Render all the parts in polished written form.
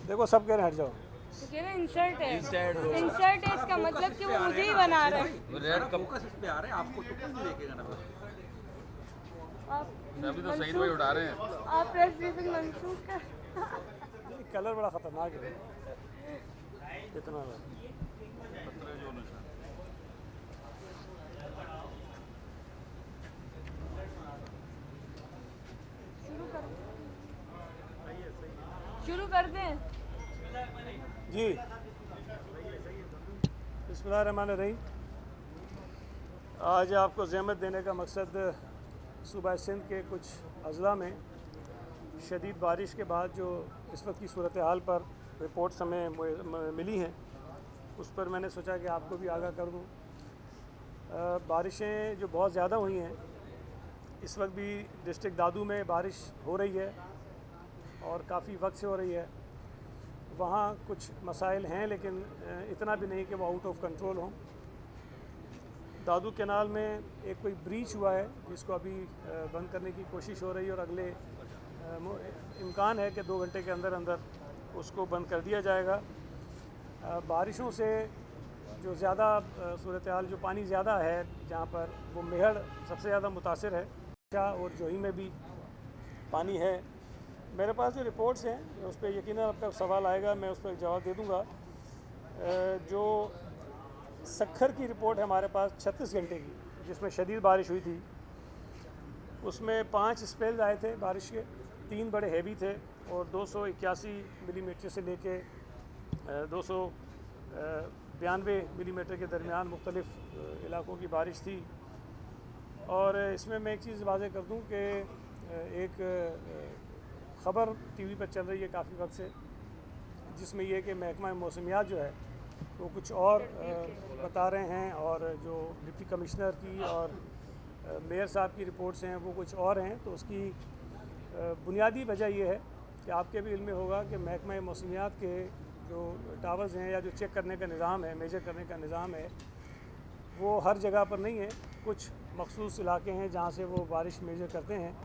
देखो सब कह रहे हैं हट जाओ। तो कह रहे हैं इंसर्ट है। इंसर्ट हो। इंसर्ट है इसका मतलब कि वो मुझे ही बना रहा है। रेड कप फोकस इस पे आ रहा है, आपको तो कुछ नहीं देखेगा ना बस। आप अभी तो सईद भाई उठा रहे हैं। आप प्रेस ब्रीफिंग मंसूख कर। ये कलर बड़ा ख़तरनाक है इतना। खतरे जो निशान। शुरू कर दें। जी बिस्मिल्लाहिर्रहमानिर्रहीम। आज आपको ज़हमत देने का मकसद सूबा सिंध के कुछ अज़ला में शदीद बारिश के बाद जो इस वक्त की सूरत हाल पर रिपोर्ट्स हमें मिली हैं, उस पर मैंने सोचा कि आपको भी आगाह कर दूँ। बारिशें जो बहुत ज़्यादा हुई हैं, इस वक्त भी डिस्ट्रिक्ट दादू में बारिश हो रही है और काफ़ी वक्त से हो रही है। वहाँ कुछ मसाइल हैं लेकिन इतना भी नहीं कि वो आउट ऑफ कंट्रोल हों। दादू कैनाल में एक कोई ब्रीच हुआ है जिसको अभी बंद करने की कोशिश हो रही है और अगले इम्कान है कि 2 घंटे के अंदर अंदर उसको बंद कर दिया जाएगा। बारिशों से जो ज़्यादा सूरत हाल, जो पानी ज़्यादा है जहाँ पर, वो मेहड़ सबसे ज़्यादा मुतासिर है और जोही में भी पानी है। मेरे पास जो रिपोर्ट्स हैं उस पर यकीनन आपका सवाल आएगा, मैं उस पर जवाब दे दूँगा। जो सखर की रिपोर्ट है हमारे पास 36 घंटे की, जिसमें शदीद बारिश हुई थी, उसमें 5 स्पेल्स आए थे बारिश के। 3 बड़े हैवी थे और 281 मिलीमीटर से लेके 292 मिलीमीटर के दरमियान मुख्तलिफ़ इलाकों की बारिश थी। और इसमें मैं एक चीज़ वाज़ेह कर दूँ कि एक ख़बर टीवी पर चल रही है काफ़ी वक्त से, जिसमें यह कि महकमा मौसमियात जो है वो कुछ और बता रहे हैं और जो डिप्टी कमिश्नर की और मेयर साहब की रिपोर्ट्स हैं वो कुछ और हैं। तो उसकी बुनियादी वजह यह है कि आपके भी इल्म में होगा कि महकमा मौसमियात के जो टावर्स हैं या जो चेक करने का निज़ाम है, मेजर करने का निज़ाम है, वो हर जगह पर नहीं है। कुछ मखसूस इलाके हैं जहाँ से वो बारिश मेजर करते हैं,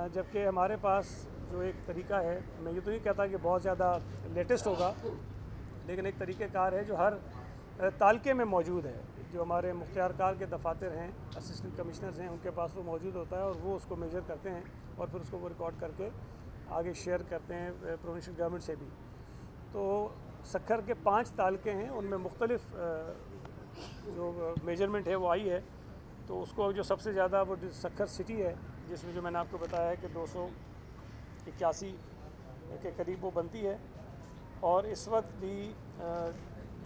जबकि हमारे पास जो एक तरीका है, मैं ये तो नहीं कहता कि बहुत ज़्यादा लेटेस्ट होगा, लेकिन एक तरीक़ेकार है जो हर तालके में मौजूद है। जो हमारे मुख्तियारकार के दफातर हैं, असिस्टेंट कमिश्नर्स हैं, उनके पास वो मौजूद होता है और वो उसको मेजर करते हैं और फिर उसको वो रिकॉर्ड करके आगे शेयर करते हैं प्रोविंशियल गवर्नमेंट से भी। तो सखर के 5 तालके हैं, उनमें मुख्तलिफ जो मेजरमेंट है वो आई है। तो उसको जो सबसे ज़्यादा वो सखर सिटी है, जिसमें जो मैंने आपको बताया है कि 281 के करीब वो बनती है। और इस वक्त भी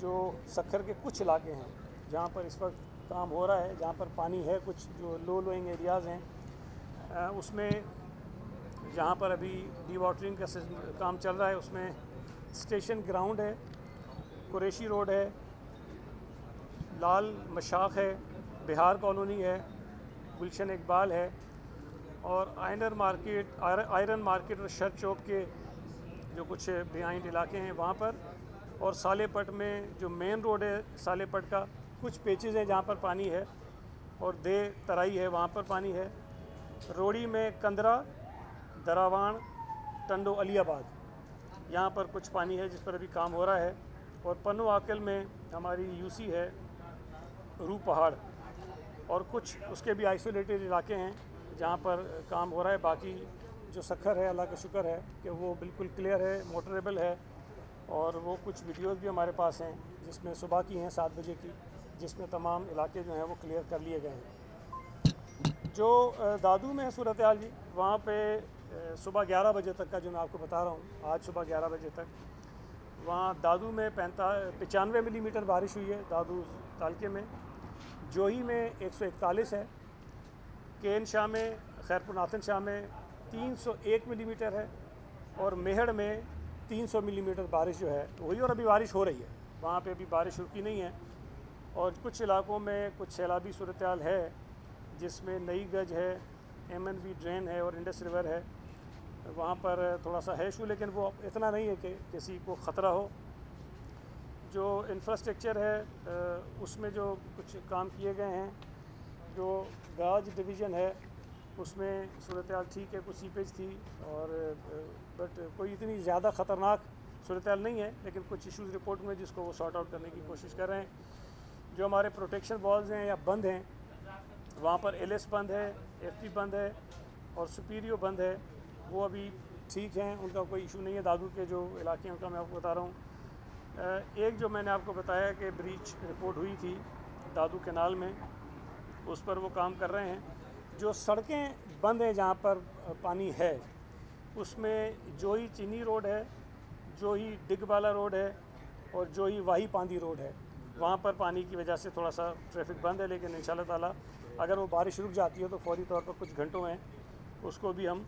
जो सखर के कुछ इलाके हैं जहाँ पर इस वक्त काम हो रहा है, जहाँ पर पानी है, कुछ जो लोइंग एरियाज़ हैं, उसमें जहाँ पर अभी डी वाटरिंग का काम चल रहा है, उसमें स्टेशन ग्राउंड है, कुरैशी रोड है, लाल मशाक है, बिहार कॉलोनी है, गुलशन इकबाल है और आयरन मार्केट और शर चौक के जो कुछ बिहाइंड इलाके हैं वहाँ पर, और सालेपट में जो मेन रोड है सालेपट का, कुछ पेचेज़ हैं जहाँ पर पानी है और दे तराई है वहाँ पर पानी है। रोड़ी में कंदरा, दरावान, टंडो, अलियाबाद, यहाँ पर कुछ पानी है जिस पर अभी काम हो रहा है। और पन्नू आकल में हमारी यूसी है, रू पहाड़, और कुछ उसके भी आइसोलेटेड इलाके हैं जहाँ पर काम हो रहा है। बाकी जो सखर है, अल्लाह का शुक्र है कि वो बिल्कुल क्लियर है, मोटरेबल है। और वो कुछ वीडियोज़ भी हमारे पास हैं जिसमें सुबह की हैं 7 बजे की, जिसमें तमाम इलाके जो हैं वो क्लियर कर लिए गए हैं। जो दादू में है सूरत हाल जी, वहाँ पे सुबह 11 बजे तक का जो मैं आपको बता रहा हूँ, आज सुबह 11 बजे तक वहाँ दादू में 95 मिलीमीटर बारिश हुई है दादू तालके में। जोही में 141 है, केन शाह में, खैरपुर नाथन शाह में 301 मिलीमीटर है और मेहड़ में 300 मिलीमीटर बारिश जो है हुई। और अभी बारिश हो रही है, वहाँ पे अभी बारिश रुकी नहीं है। और कुछ इलाकों में कुछ सैलाबी सूरत हाल है जिसमें नई गज है, MNV ड्रेन है और इंडस रिवर है, वहाँ पर थोड़ा सा है इशू, लेकिन वो इतना नहीं है कि किसी को ख़तरा हो। जो इंफ्रास्ट्रक्चर है उसमें जो कुछ काम किए गए हैं, जो गाज डिवीज़न है उसमें सूरत हाल ठीक है, कुछ सीपेज थी और बट कोई इतनी ज़्यादा ख़तरनाक सूरत हाल नहीं है, लेकिन कुछ इश्यूज़ रिपोर्ट में जिसको वो सॉर्ट आउट करने की कोशिश कर रहे हैं। जो हमारे प्रोटेक्शन वॉल्स हैं या बंद हैं, वहाँ पर एलएस बंद है, एफटी बंद है और सुपीरियो बंद है, वो अभी ठीक हैं, उनका कोई इशू नहीं है। दादू के जो इलाके हैं उनका मैं आपको बता रहा हूँ। एक जो मैंने आपको बताया कि ब्रीच रिपोर्ट हुई थी दादू कैनाल में, उस पर वो काम कर रहे हैं। जो सड़कें बंद हैं जहाँ पर पानी है, उसमें जो ही चीनी रोड है, जो ही डिगवाला रोड है और जो ही वाही पांदी रोड है, वहाँ पर पानी की वजह से थोड़ा सा ट्रैफिक बंद है। लेकिन इंशाल्लाह ताला अगर वो बारिश रुक जाती है तो फौरी तौर पर कुछ घंटों में उसको भी हम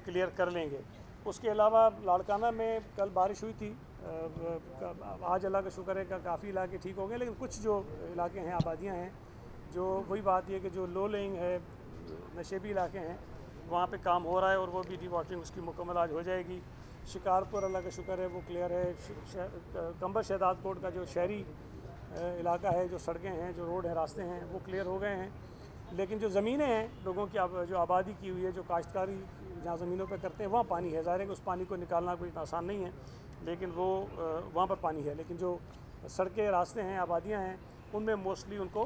क्लियर कर लेंगे। उसके अलावा लाड़काना में कल बारिश हुई थी, आज अल्लाह का शुक्र है कि काफ़ी इलाके ठीक हो गए, लेकिन कुछ जो इलाके हैं, आबादियाँ हैं, जो वही बात ये कि जो लो लेइंग है, नशेबी इलाके हैं, वहाँ पे काम हो रहा है और वो भी डी वाटरिंग उसकी मुकम्मल आज हो जाएगी। शिकारपुर अल्लाह का शुक्र है वो क्लियर है। कंबर शहदाद कोट का जो शहरी इलाका है, जो सड़कें हैं, जो रोड है, रास्ते हैं, वो क्लियर हो गए हैं। लेकिन जो ज़मीनें हैं लोगों की, जो आबादी की हुई है, जो काश्तकारी जहाँ ज़मीनों पे करते हैं, वहाँ पानी है। ज़ाहिर है कि उस पानी को निकालना कोई इतना आसान नहीं है, लेकिन वो वहाँ पर पानी है। लेकिन जो सड़कें, रास्ते हैं, आबादियाँ हैं, उनमें मोस्टली उनको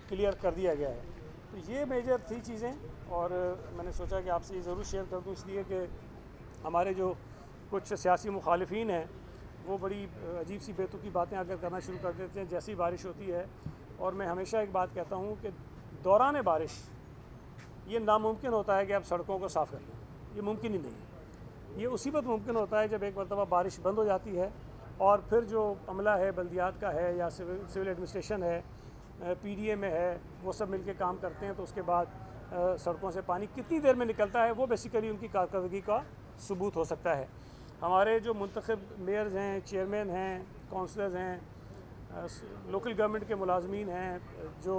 क्लियर कर दिया गया है। तो ये मेजर थी चीज़ें और मैंने सोचा कि आपसे ये ज़रूर शेयर कर दूँ, इसलिए कि हमारे जो कुछ सियासी मुखालिफिन हैं वो बड़ी अजीब सी बेतुकी बातें अगर करना शुरू कर देते हैं जैसी बारिश होती है। और मैं हमेशा एक बात कहता हूँ कि दौरान बारिश ये नामुमकिन होता है कि आप सड़कों को साफ़ कर लें, ये मुमकिन ही नहीं है। ये उसी वक्त मुमकिन होता है जब एक मरतबा बारिश बंद हो जाती है और फिर जो अमला है, बल्दियात का है या सिविल एडमिनिस्ट्रेशन है, पीडीए में है, वो सब मिलके काम करते हैं। तो उसके बाद सड़कों से पानी कितनी देर में निकलता है वो बेसिकली उनकी कारकर्दगी का सबूत हो सकता है। हमारे जो मुंतखब मेयर्स हैं, चेयरमैन हैं, काउंसलर्स हैं, लोकल गवर्नमेंट के मुलाजमीन हैं, जो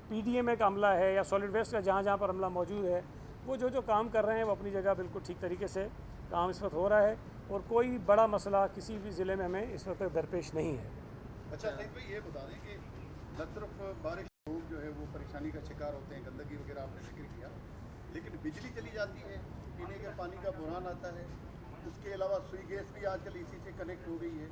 पीडीए में का अमला है या सॉलिड वेस्ट का जहाँ जहाँ पर अमला मौजूद है, वो जो काम कर रहे हैं वो अपनी जगह बिल्कुल ठीक तरीके से काम इस वक्त हो रहा है और कोई बड़ा मसला किसी भी ज़िले में हमें इस वक्त दरपेश नहीं है। अच्छा सईद भाई, ये बता दें कि न सिर्फ बारिश लोग जो है वो परेशानी का शिकार होते हैं, गंदगी वगैरह आपने जिक्र किया, लेकिन बिजली चली जाती है, पीने के पानी का बुरान आता है, उसके अलावा सुई गैस भी आजकल इसी से कनेक्ट हो गई है।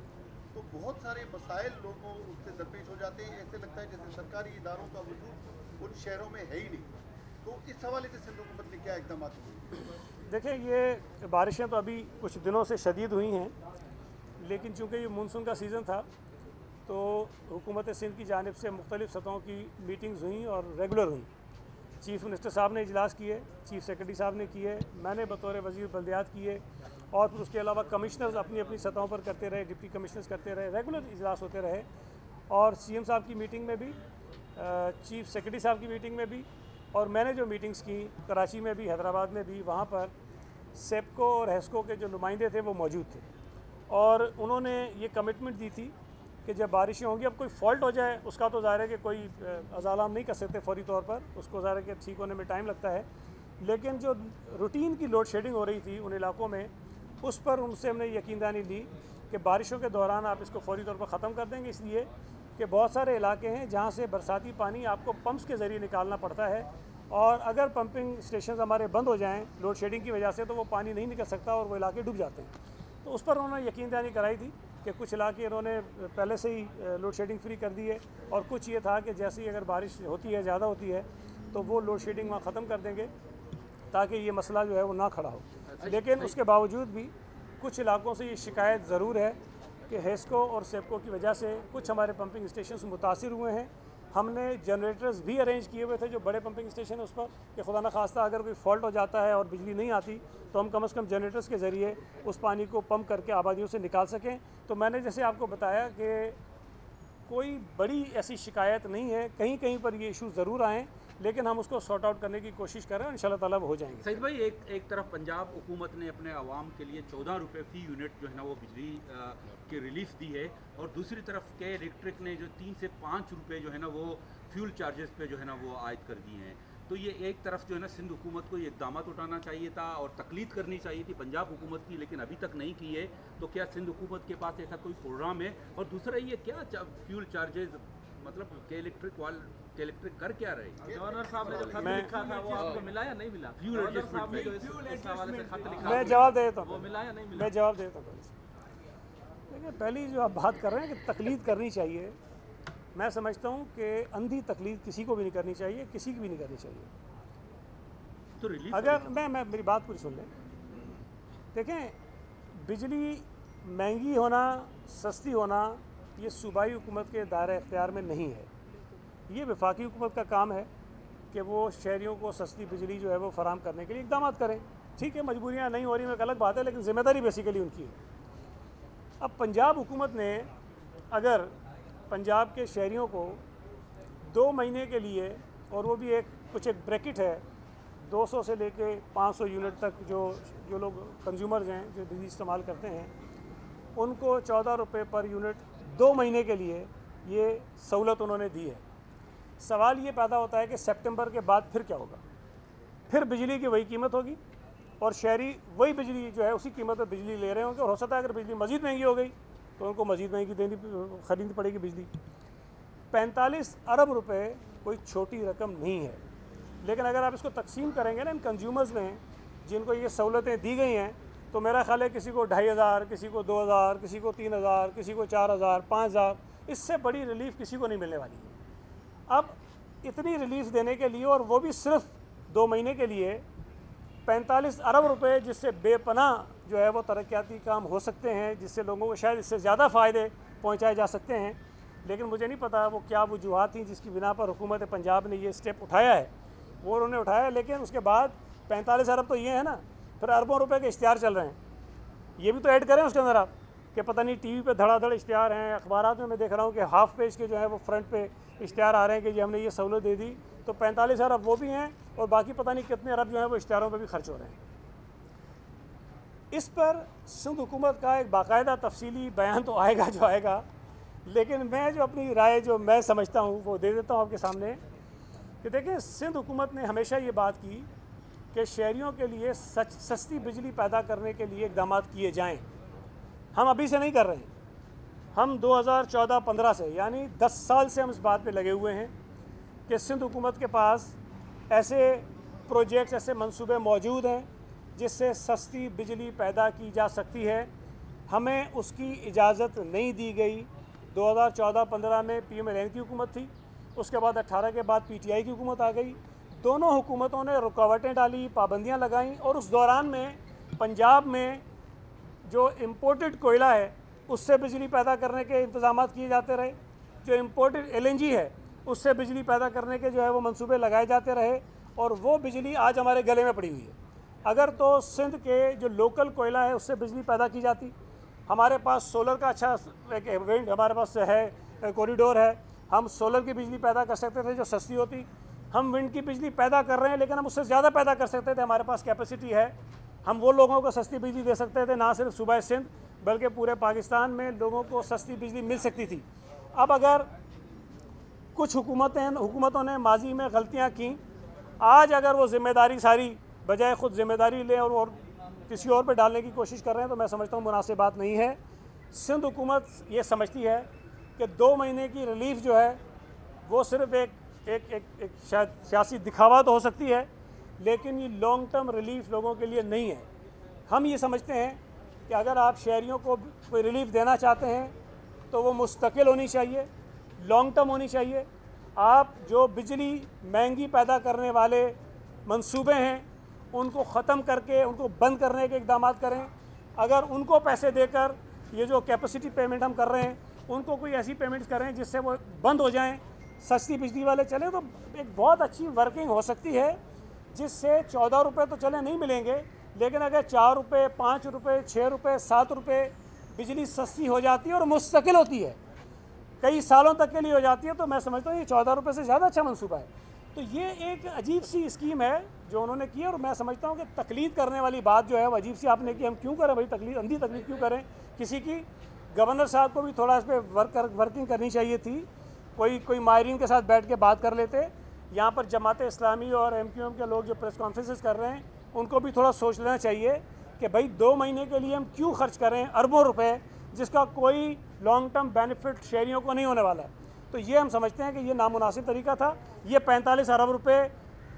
तो बहुत सारे मसाइल लोगों उससे दरपेश हो जाते हैं। ऐसे लगता है जैसे सरकारी इदारों का वजूद उन शहरों में है ही नहीं। तो इस हवाले से सिंध हुकूमत ने क्या इकदाम किए? देखिए, ये बारिशें तो अभी कुछ दिनों से शदीद हुई हैं, लेकिन चूँकि ये मानसून का सीज़न था तो हुकूमत सिंध की जानिब से मुख्तलिफ़ सतहों की मीटिंग्स हुई और रेगुलर हुई। चीफ़ मिनिस्टर साहब ने इजलास किए, चीफ़ सेक्रेटरी साहब ने किए, मैंने बतौर वज़ीर बल्दियात किए और फिर उसके अलावा कमिश्नर्स अपनी अपनी सतहों पर करते रहे, डिप्टी कमिश्नर्स करते रहे, रेगुलर इजलास होते रहे। और सीएम साहब की मीटिंग में भी, चीफ़ सेक्रेटरी साहब की मीटिंग में भी, और मैंने जो मीटिंग्स की कराची में भी, हैदराबाद में भी, वहाँ पर सेप्को और हेस्को के जो नुमाइंदे थे वो मौजूद थे और उन्होंने ये कमिटमेंट दी थी कि जब बारिशें होंगी, अब कोई फॉल्ट हो जाए उसका तो ज़ाहिर है कि कोई अज़ाला हम नहीं कर सकते फौरी तौर पर, उसको ज़ाहिर है कि ठीक होने में टाइम लगता है, लेकिन जो रूटीन की लोड शेडिंग हो रही थी उन इलाकों में, उस पर उनसे हमने यकीनदानी ली कि बारिशों के दौरान आप इसको फौरी तौर पर ख़त्म कर देंगे। इसलिए कि बहुत सारे इलाके हैं जहाँ से बरसाती पानी आपको पंप्स के ज़रिए निकालना पड़ता है और अगर पंपिंग स्टेशन हमारे बंद हो जाएँ लोड शेडिंग की वजह से तो वो पानी नहीं निकल सकता और वो इलाके डूब जाते हैं। तो उस पर उन्होंने यकीनदानी कराई थी कि कुछ इलाके इन्होंने पहले से ही लोड शेडिंग फ्री कर दी है और कुछ ये था कि जैसे ही अगर बारिश होती है, ज़्यादा होती है, तो वो लोड शेडिंग वहाँ ख़त्म कर देंगे ताकि ये मसला जो है वो ना खड़ा हो। लेकिन उसके बावजूद भी कुछ इलाकों से ये शिकायत ज़रूर है कि हेस्को और सेप्को की वजह से कुछ हमारे पंपिंग स्टेशन मुतासिर हुए हैं। हमने जनरेटर्स भी अरेंज किए हुए थे जो बड़े पंपिंग स्टेशन है उस पर, कि खुदा न खास्ता अगर कोई फॉल्ट हो जाता है और बिजली नहीं आती तो हम कम से कम जनरेटर्स के ज़रिए उस पानी को पंप करके आबादियों से निकाल सकें। तो मैंने जैसे आपको बताया कि कोई बड़ी ऐसी शिकायत नहीं है, कहीं कहीं पर ये इशू ज़रूर आएँ, लेकिन हम उसको सॉर्ट आउट करने की कोशिश कर रहे हैं, इंशाल्लाह ताला वो हो जाएंगे। सईद भाई, एक तरफ पंजाब हुकूमत ने अपने आवाम के लिए 14 रुपये फ़ी यूनिट जो है ना वो बिजली की रिलीफ दी है और दूसरी तरफ के इलेक्ट्रिक ने जो 3 से 5 रुपये जो है ना वो फ्यूल चार्जेस पे जो है ना वो आयद कर दिए हैं। तो ये एक तरफ जो है ना सिंध हुकूमत को ये इक़दाम उठाना चाहिए था और तकलीद करनी चाहिए थी पंजाब हुकूमत की, लेकिन अभी तक नहीं की है। तो क्या सिंध हुकूमत के पास ऐसा कोई प्रोग्राम है? और दूसरा ये क्या फ्यूल चार्जेस मतलब के इलेक्ट्रिक कि इलेक्ट्रिक कर क्या रही है? गवर्नर साहब ने जो खत लिखा था वो आपको मिला या नहीं मिला? फ्यूल गवर्नर साहब ने जो एडजस्टमेंट इस हवाले से खत लिखा मैं जवाब दे देता वो हूँ, मिला या नहीं मिला? मैं जवाब दे देता हूँ। देखिए, पहली जो आप बात कर रहे हैं कि तकलीद करनी चाहिए, मैं समझता हूँ कि अंधी तकलीद किसी को भी नहीं करनी चाहिए, किसी की भी नहीं करनी चाहिए। तो रिलीफ अगर मैं मेरी बात पूरी सुन लें। देखें, बिजली महंगी होना, सस्ती होना, ये सूबाई हुकूमत के दायरे इख्तियार में नहीं है। ये वफाकी हुकूमत का काम है कि वो शहरियों को सस्ती बिजली जो है वो फराहम करने के लिए इक़दाम करें। ठीक है, मजबूरियाँ नहीं हो रही में एक अलग बात है, लेकिन ज़िम्मेदारी बेसिकली उनकी है। अब पंजाब हुकूमत ने अगर पंजाब के शहरियों को 2 महीने के लिए, और वो भी कुछ एक ब्रैकेट है, 200 से लेके 500 यूनिट तक जो लोग कंज्यूमर्स हैं, जो बिजली इस्तेमाल करते हैं, उनको 14 रुपये पर यूनिट 2 महीने के लिए ये सहूलत उन्होंने दी है। सवाल ये पैदा होता है कि सितंबर के बाद फिर क्या होगा? फिर बिजली की वही कीमत होगी और शहरी वही बिजली जो है उसी कीमत पर बिजली ले रहे होंगे, और हो सकता है अगर बिजली मज़ीद महंगी हो गई तो उनको मज़ीद महंगी ख़रीदनी पड़ेगी बिजली। 45 अरब रुपए कोई छोटी रकम नहीं है, लेकिन अगर आप इसको तकसीम करेंगे ना इन कंज्यूमर्स में जिनको ये सहूलतें दी गई हैं, तो मेरा ख्याल है किसी को 2500, किसी को 2000, किसी को 3000, किसी को 4000, 5000, इससे बड़ी रिलीफ किसी को नहीं मिलने वाली है। अब इतनी रिलीफ देने के लिए, और वो भी सिर्फ 2 महीने के लिए, 45 अरब रुपए, जिससे बेपनाह जो है वो तरक्याती काम हो सकते हैं, जिससे लोगों को शायद इससे ज़्यादा फ़ायदे पहुंचाए जा सकते हैं। लेकिन मुझे नहीं पता वो क्या वजूहात थी जिसकी बिना पर हुकूमत पंजाब ने ये स्टेप उठाया है, वो उन्होंने उठाया। लेकिन उसके बाद 45 अरब तो ये है ना, फिर अरबों रुपए के इश्तिहार चल रहे हैं, ये भी तो ऐड करें उसके अंदर आप, कि पता नहीं टीवी पे धड़ाधड़ इश्तिहार हैं, अखबारात में मैं देख रहा हूँ कि हाफ पेज के जो है वो फ्रंट पे इश्तिहार आ रहे हैं कि जी हमने ये सहूलत दे दी। तो 45 अरब वो भी हैं, और बाकी पता नहीं कितने अरब जो है वो इश्तिहारों पर भी खर्च हो रहे हैं। इस पर सिंध हुकूमत का एक बाकायदा तफसीली बयान तो आएगा जो आएगा, लेकिन मैं जो अपनी राय जो मैं समझता हूँ वो दे देता हूँ आपके सामने कि देखें, सिंध हुकूमत ने हमेशा ये बात की कि शहरियों के लिए सस्ती बिजली पैदा करने के लिए इक़दाम किए जाएं। हम अभी से नहीं कर रहे हैं, हम 2014-15 से, यानी 10 साल से हम इस बात पे लगे हुए हैं कि सिंध हुकूमत के पास ऐसे प्रोजेक्ट्स, ऐसे मंसूबे मौजूद हैं जिससे सस्ती बिजली पैदा की जा सकती है। हमें उसकी इजाज़त नहीं दी गई। 2014-15 में PMLN की हुकूमत थी, उसके बाद 18 के बाद PTI की हुकूमत आ गई। दोनों हुकूमतों ने रुकावटें डाली, पाबंदियां लगाईं, और उस दौरान में पंजाब में जो इम्पोर्टेड कोयला है उससे बिजली पैदा करने के इंतज़ाम किए जाते रहे, जो इम्पोर्टेड LNG है उससे बिजली पैदा करने के जो है वो मंसूबे लगाए जाते रहे, और वो बिजली आज हमारे गले में पड़ी हुई है। अगर तो सिंध के जो लोकल कोयला है उससे बिजली पैदा की जाती, हमारे पास सोलर का अच्छा एक विंड हमारे पास है, कॉरिडोर है, हम सोलर की बिजली पैदा कर सकते थे जो सस्ती होती। हम विंड की बिजली पैदा कर रहे हैं, लेकिन हम उससे ज़्यादा पैदा कर सकते थे, हमारे पास कैपेसिटी है। हम वो लोगों को सस्ती बिजली दे सकते थे, ना सिर्फ सूबा सिंध बल्कि पूरे पाकिस्तान में लोगों को सस्ती बिजली मिल सकती थी। अब अगर कुछ हुकूमतों ने माजी में गलतियाँ की, आज अगर वो ज़िम्मेदारी सारी बजाय ख़ुद ज़िम्मेदारी ले और किसी और पे डालने की कोशिश कर रहे हैं, तो मैं समझता हूँ मुनासिब बात नहीं है। सिंध हुकूमत ये समझती है कि 2 महीने की रिलीफ जो है वो सिर्फ एक शायद सियासी दिखावा तो हो सकती है, लेकिन ये लॉन्ग टर्म रिलीफ लोगों के लिए नहीं है। हम ये समझते हैं कि अगर आप शहरियों को कोई रिलीफ देना चाहते हैं तो वो मुस्तकिल होनी चाहिए, लॉन्ग टर्म होनी चाहिए। आप जो बिजली महंगी पैदा करने वाले मंसूबे हैं उनको ख़त्म करके उनको बंद करने के इक़दाम करें। अगर उनको पैसे देकर ये जो कैपेसिटी पेमेंट हम कर रहे हैं उनको कोई ऐसी पेमेंट्स करें जिससे वो बंद हो जाएं, सस्ती बिजली वाले चले, तो एक बहुत अच्छी वर्किंग हो सकती है, जिससे 14 रुपये तो चले नहीं मिलेंगे, लेकिन अगर 4 रुपये, 5 रुपये, 6 रुपये, 7 रुपये बिजली सस्ती हो जाती है और मुस्तकिल होती है, कई सालों तक के लिए हो जाती है, तो मैं समझता हूँ ये 14 रुपये से ज़्यादा अच्छा मंसूबा है। तो ये एक अजीब सी स्कीम है जो उन्होंने की, और मैं समझता हूँ कि तकलीद करने वाली बात जो है वो अजीब सी आपने की। हम क्यों करें भाई तकलीद, अंधी तकलीद क्यों करें किसी की? गवर्नर साहब को भी थोड़ा इस पर वर्किंग करनी चाहिए थी, कोई माहिरीन के साथ बैठ के बात कर लेते। यहाँ पर जमात इस्लामी और MQM के लोग जो प्रेस कॉन्फ्रेंसेस कर रहे हैं उनको भी थोड़ा सोच लेना चाहिए कि भाई 2 महीने के लिए हम क्यों खर्च करें अरबों रुपए, जिसका कोई लॉन्ग टर्म बेनिफिट शहरियों को नहीं होने वाला है। तो ये हम समझते हैं कि ये नामुनासिब तरीका था। ये 45 अरब रुपए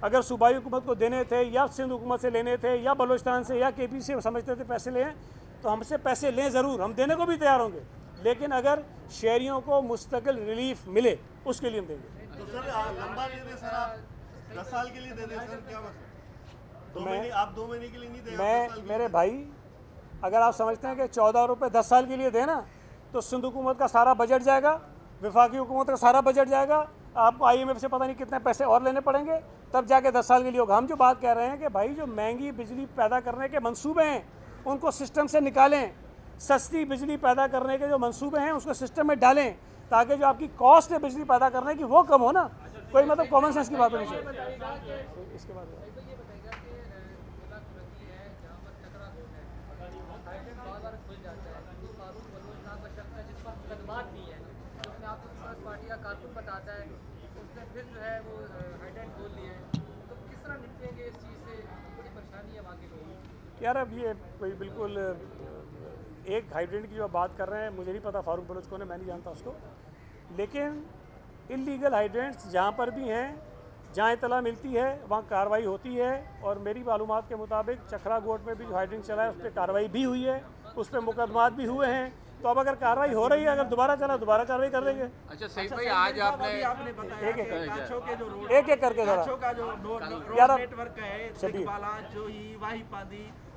अगर सूबाई हुकूमत को देने थे या सिंध हुकूमत से लेने थे या बलूचिस्तान से या KP से समझते थे पैसे लें, तो हमसे पैसे लें ज़रूर, हम देने को भी तैयार होंगे, लेकिन अगर शहरियों को मुस्तकिल रिलीफ मिले उसके लिए हम देंगे। तो सर लंबा दे दें सर, आप 10 साल के लिए दे दें सर, क्या मतलब 2 महीने, आप 2 महीने के लिए नहीं दें, मेरे भाई, अगर आप समझते हैं कि 14 रुपये 10 साल के लिए देना, तो सिंध हुकूमत का सारा बजट जाएगा, वफाकी हुकूमत का सारा बजट जाएगा, आपको IMF से पता नहीं कितने पैसे और लेने पड़ेंगे, तब जाके 10 साल के लिए होगा। हम जो बात कह रहे हैं कि भाई जो महंगी बिजली पैदा करने के मंसूबे हैं उनको सिस्टम से निकालें, सस्ती बिजली पैदा करने के जो मंसूबे हैं उसको सिस्टम में डालें, ताकि जो आपकी कॉस्ट है बिजली पैदा करने की वो कम हो ना। कोई मतलब कॉमन सेंस की बात होनी चाहिए। इसके बाद पार्टी का कारकुन बताता है, उसने फिर जो है वो हाइडेंट बोल लिया है, तो किस तरह निपटेंगे इस चीज़ से? बड़ी परेशानी है वहाँ के लोगों की। यार अब ये कोई बिल्कुल एक हाइड्रेंट की जो बात कर रहे हैं, मुझे नहीं पता फारूक बलोच कौन है, मैं नहीं जानता उसको, लेकिन इलीगल हाइड्रेंट्स जहाँ पर भी हैं, जहाँ इतला मिलती है वहाँ कार्रवाई होती है। और मेरी मालूमात के मुताबिक चखरा गोट में भी जो हाइड्रेंट चला है उस पर कार्रवाई भी हुई है, उस पर मुकदमात भी हुए हैं। तो अब अगर कार्रवाई हो रही है, अगर दोबारा चला दोबारा कार्रवाई कर देंगे। अच्छा सईद भाई, आज आपने बताया एक कि एक करके कांचों का जो यार नेटवर्क है, शबीर। जो ही वाही पादी